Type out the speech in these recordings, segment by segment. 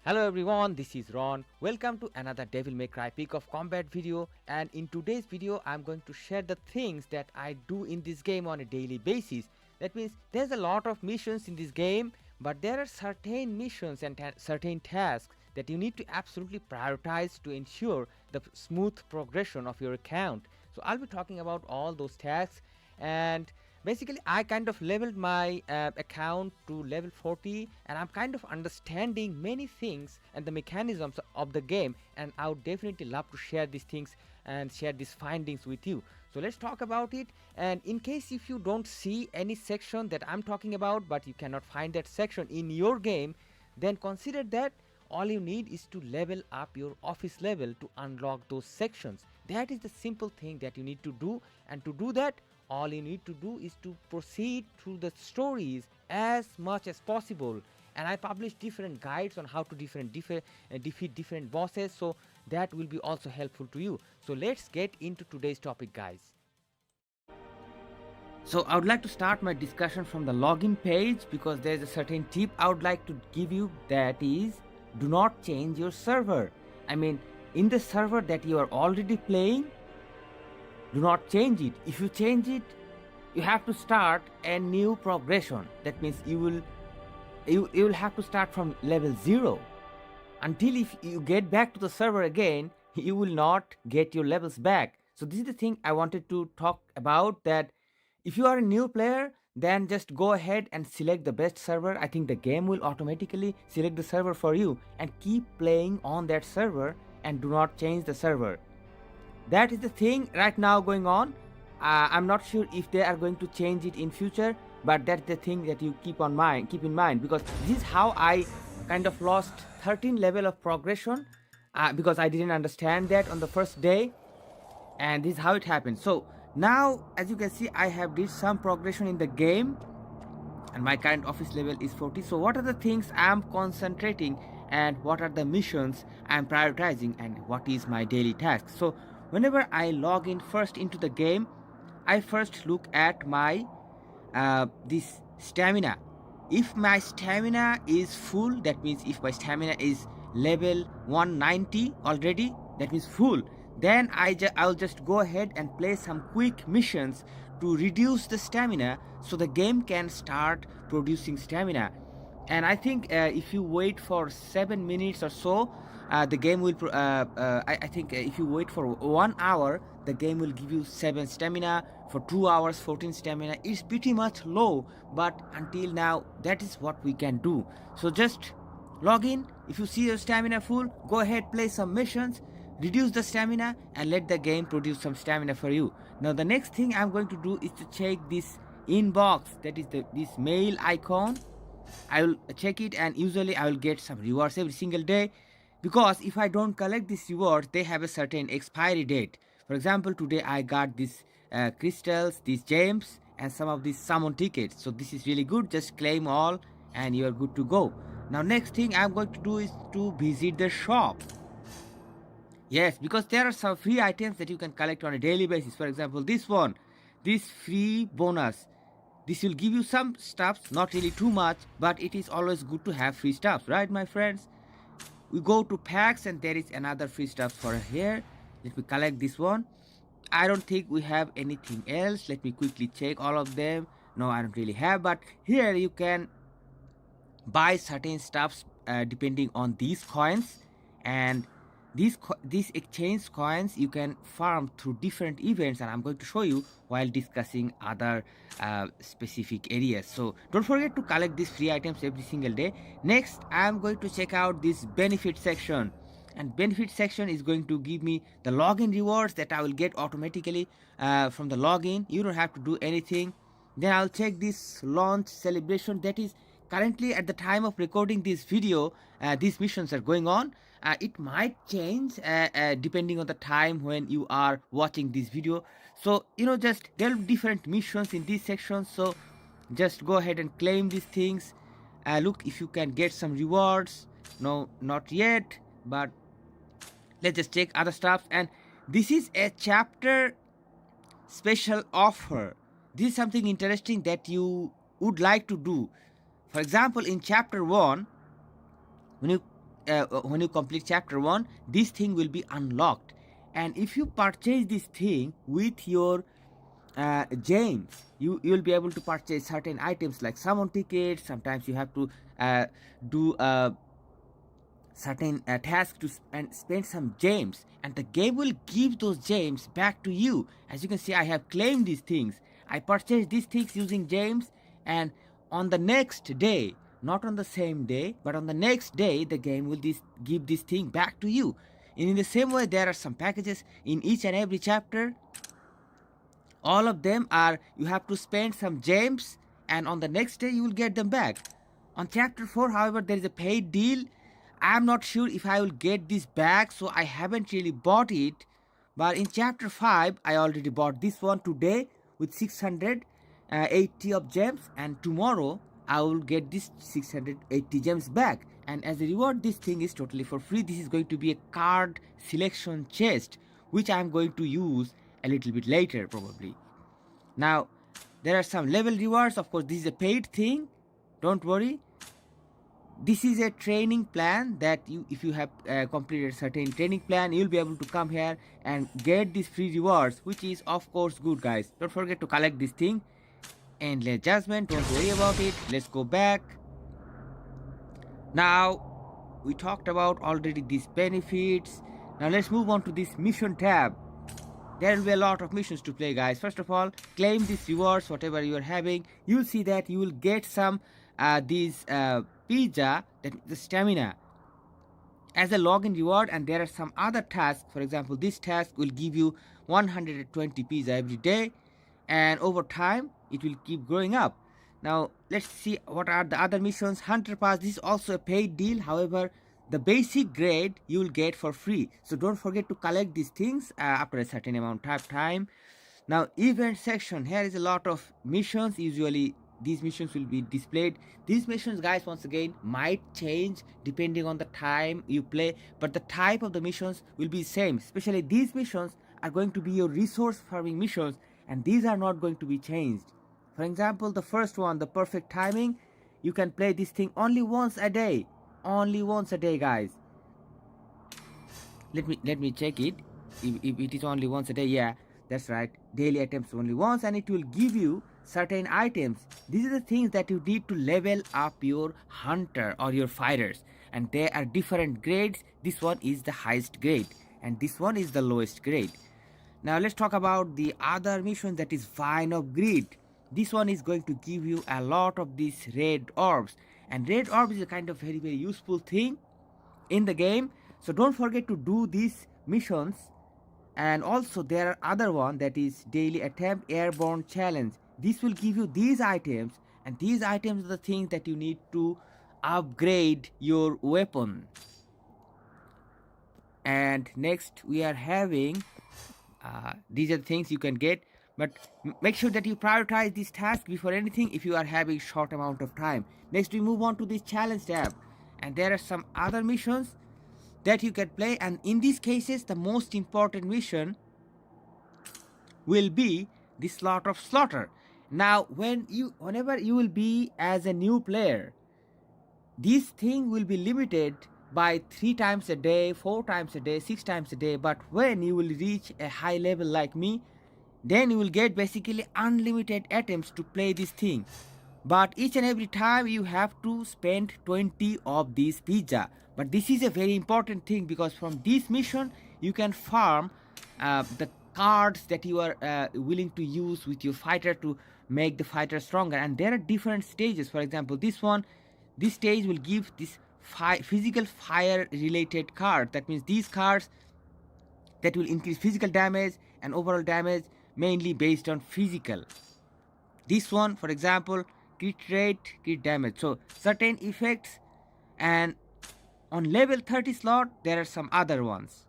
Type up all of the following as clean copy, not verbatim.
Hello everyone, this is Ron. Welcome to another Devil May Cry Peak of Combat video, and in today's video I'm going to share the things that I do in this game on a daily basis. That means there's a lot of missions in this game, but there are certain missions and certain tasks that you need to absolutely prioritize to ensure the smooth progression of your account. So I'll be talking about all those tasks, and basically I kind of leveled my account to level 40, and I'm kind of understanding many things and the mechanisms of the game, and I would definitely love to share these things and share these findings with you. So let's talk about it. And in case if you don't see any section that I'm talking about, but you cannot find that section in your game, then consider that all you need is to level up your office level to unlock those sections. That is the simple thing that you need to do, and to do that all you need to do is to proceed through the stories as much as possible. And I publish different guides on how to defeat different bosses, so that will be also helpful to you. So let's get into today's topic, guys. So I would like to start my discussion from the login page, because there's a certain tip I would like to give you, that is, do not change your server. I mean, in the server that you are already playing, do not change it. If you change it, you have to start a new progression. That means you will have to start from level 0. Until if you get back to the server again, you will not get your levels back. So this is the thing I wanted to talk about, that if you are a new player, then just go ahead and select the best server. I think the game will automatically select the server for you, and keep playing on that server and do not change the server. That is the thing right now going on. I'm not sure if they are going to change it in future, but that's the thing that you keep in mind, because this is how I kind of lost 13 level of progression, because I didn't understand that on the first day, and this is how it happened. So now, as you can see, I have did some progression in the game, and my current office level is 40. So what are the things I'm concentrating, and what are the missions I'm prioritizing, and what is my daily task? So whenever I log in first into the game, I first look at my this stamina. If my stamina is full, that means if my stamina is level 190 already, that means full, then I'll just go ahead and play some quick missions to reduce the stamina, so the game can start producing stamina. And I think if you wait for 7 minutes or so, the game will I think if you wait for 1 hour, the game will give you 7 stamina. For 2 hours, 14 stamina. It's pretty much low, but until now that is what we can do. So just log in. If you see your stamina full, go ahead, play some missions, reduce the stamina, and let the game produce some stamina for you. Now the next thing I'm going to do is to check this inbox, that is this mail icon. I will check it, and usually I will get some rewards every single day, because if I don't collect these rewards, they have a certain expiry date. For example, today I got these crystals, these gems, and some of these summon tickets. So this is really good. Just claim all and you are good to go. Now next thing I'm going to do is to visit the shop. Yes, because there are some free items that you can collect on a daily basis. For example, this one, this free bonus. This will give you some stuffs, not really too much, but it is always good to have free stuffs, right, my friends? We go to packs, and there is another free stuff for here. Let me collect this one. I don't think we have anything else. Let me quickly check all of them. No, I don't really have, but here you can buy certain stuffs depending on these coins, and these exchange coins you can farm through different events, and I'm going to show you while discussing other specific areas. So don't forget to collect these free items every single day. Next, I'm going to check out this benefit section, and benefit section is going to give me the login rewards that I will get automatically from the login. You don't have to do anything. Then I'll check this launch celebration, that is currently at the time of recording this video, these missions are going on. It might change depending on the time when you are watching this video. So just there are different missions in these sections, so just go ahead and claim these things. Look if you can get some rewards. No, not yet, but let's just check other stuff. And this is a chapter special offer. This is something interesting that you would like to do. For example, in chapter 1, when you when you complete chapter 1, this thing will be unlocked. And if you purchase this thing with your James, you'll be able to purchase certain items like summon tickets. Sometimes you have to do certain task to spend some gems, and the game will give those gems back to you. As you can see, I have claimed these things. I purchased these things using gems, and on the next day, not on the same day, but on the next day, the game will give this thing back to you. And in the same way, there are some packages in each and every chapter. All of them are, you have to spend some gems, and on the next day you will get them back. On chapter 4, however, there is a paid deal. I am not sure if I will get this back, so I haven't really bought it. But in chapter 5, I already bought this one today with 680 of gems, and tomorrow I will get this 680 gems back. And as a reward, this thing is totally for free. This is going to be a card selection chest, which I am going to use a little bit later probably. Now, there are some level rewards. Of course, this is a paid thing. Don't worry. This is a training plan that if you have completed a certain training plan, you'll be able to come here and get these free rewards, which is of course good, guys. Don't forget to collect this thing. Endless Judgment, don't worry about it. Let's go back. Now, we talked about already these benefits. Now let's move on to this mission tab. There will be a lot of missions to play, guys. First of all, claim these rewards, whatever you are having. You'll see that you will get some these pizza, that the stamina, as a login reward, and there are some other tasks. For example, this task will give you 120 pizza every day, and over time it will keep growing up. Now let's see what are the other missions. Hunter Pass, this is also a paid deal. However, the basic grade you will get for free, so don't forget to collect these things after a certain amount of time. Now, event section, here is a lot of missions. Usually these missions will be displayed. These missions, guys, once again might change depending on the time you play, but the type of the missions will be same. Especially these missions are going to be your resource farming missions, and these are not going to be changed. For example, the first one, the perfect timing, you can play this thing only once a day. Only once a day, guys. Let me check it. If it is only once a day, yeah, that's right. Daily attempts only once, and it will give you certain items. These are the things that you need to level up your hunter or your fighters, and there are different grades. This one is the highest grade, and this one is the lowest grade. Now let's talk about the other mission, that is Vine of Greed. This one is going to give you a lot of these red orbs, and red orbs is a kind of very useful thing in the game, so don't forget to do these missions. And also there are other one, that is Daily Attempt Airborne Challenge. This will give you these items, and these items are the things that you need to upgrade your weapon. And next we are having these are the things you can get, but make sure that you prioritize this task before anything if you are having short amount of time. Next we move on to this challenge tab, and there are some other missions that you can play, and in these cases the most important mission will be the Slot of Slaughter. Now whenever you will be as a new player, this thing will be limited by 3 times a day, 4 times a day, 6 times a day. But when you will reach a high level like me, then you will get basically unlimited attempts to play this thing. But each and every time you have to spend 20 of these pizza. But this is a very important thing, because from this mission you can farm the cards that you are willing to use with your fighter to make the fighter stronger. And there are different stages. For example, this stage will give this physical fire related card. That means these cards that will increase physical damage and overall damage, mainly based on physical. This one, for example, crit rate, crit damage, so certain effects. And on level 30 slot there are some other ones.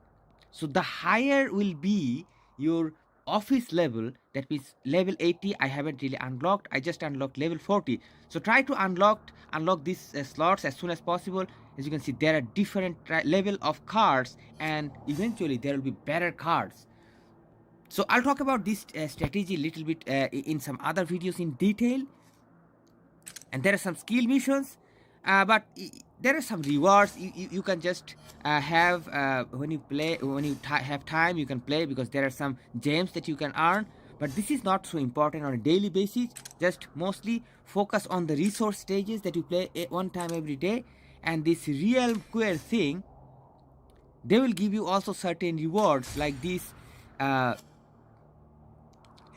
So the higher will be your office level, that means level 80 I haven't really unlocked. I just unlocked level 40. So try to unlock these slots as soon as possible. As you can see, there are different level of cards, and eventually there will be better cards. So I'll talk about this strategy a little bit in some other videos in detail. And there are some skill missions. But there are some rewards you can just have when you play, when you have time you can play, because there are some gems that you can earn. But this is not so important on a daily basis. Just mostly focus on the resource stages that you play one time every day. And this real queer thing, they will give you also certain rewards like these uh,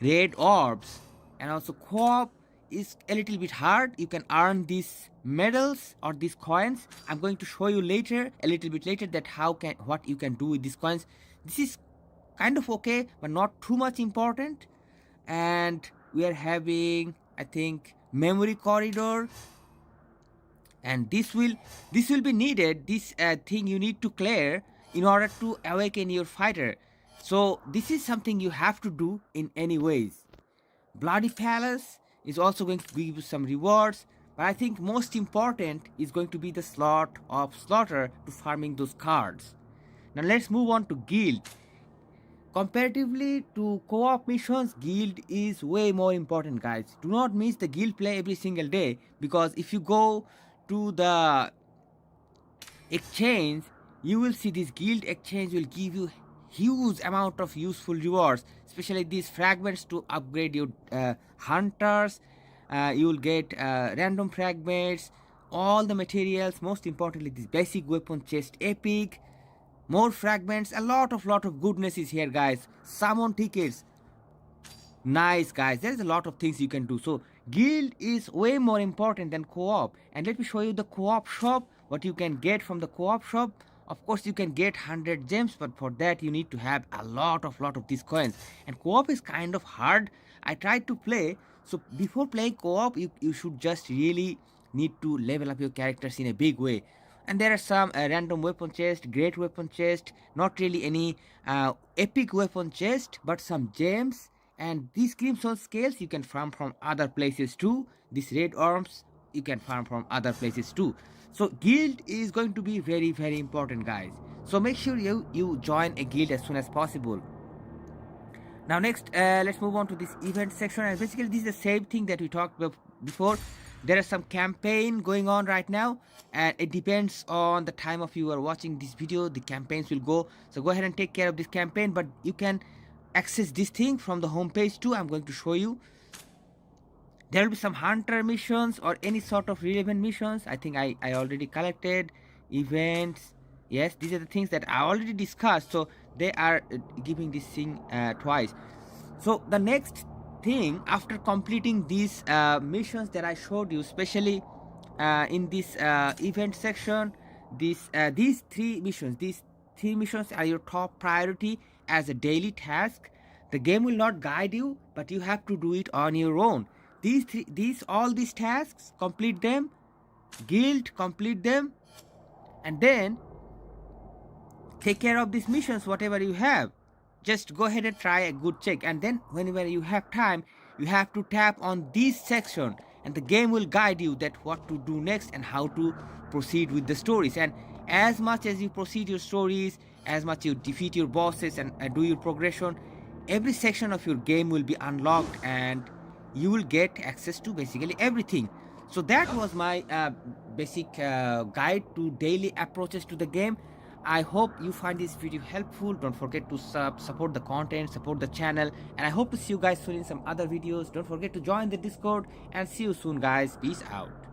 red orbs. And also co-op is a little bit hard. You can earn these medals or these coins. I'm going to show you later, a little bit later, that what you can do with these coins. This is kind of okay, but not too much important. And we are having, I think, memory corridor, and this will be needed. This thing you need to clear in order to awaken your fighter. So this is something you have to do in any ways. Bloody Palace is also going to give you some rewards, but I think most important is going to be the slot of slaughter to farming those cards. Now let's move on to guild. Comparatively to co-op missions, guild is way more important, guys. Do not miss the guild play every single day, because if you go to the exchange, you will see this guild exchange will give you huge amount of useful rewards, especially these fragments to upgrade your hunters. You will get random fragments, all the materials, most importantly this basic weapon chest epic, more fragments, a lot of goodness is here, guys. Summon tickets, nice, guys. There's a lot of things you can do. So guild is way more important than co-op. And let me show you the co-op shop, what you can get from the co-op shop. Of course you can get 100 gems, but for that you need to have a lot of these coins, and co-op is kind of hard. I tried to play, so before playing co-op you should just really need to level up your characters in a big way. And there are some random weapon chest, great weapon chest, not really any epic weapon chest, but some gems. And these crimson scales you can farm from other places too. These red arms you can farm from other places too. So guild is going to be very important, guys. So make sure you join a guild as soon as possible. Now next, let's move on to this event section. And basically this is the same thing that we talked about before. There is some campaign going on right now, and it depends on the time of you are watching this video, the campaigns will go. So go ahead and take care of this campaign, but you can access this thing from the home page too. I'm going to show you. There will be some hunter missions or any sort of relevant missions. I think I already collected events. Yes, these are the things that I already discussed, so they are giving this thing twice. So the next thing, after completing these missions that I showed you, especially in this event section, these three missions are your top priority as a daily task. The game will not guide you, but you have to do it on your own. All these tasks, complete them. Guild, complete them, and then take care of these missions, whatever you have. Just go ahead and try a good check, and then whenever you have time, you have to tap on this section, and the game will guide you that what to do next and how to proceed with the stories. And as much as you proceed your stories, as much you defeat your bosses and do your progression, every section of your game will be unlocked, and you will get access to basically everything. So that was my basic guide to daily approaches to the game. I hope you find this video helpful. Don't forget to support the content, support the channel, and I hope to see you guys soon in some other videos. Don't forget to join the Discord, and see you soon, guys. Peace out.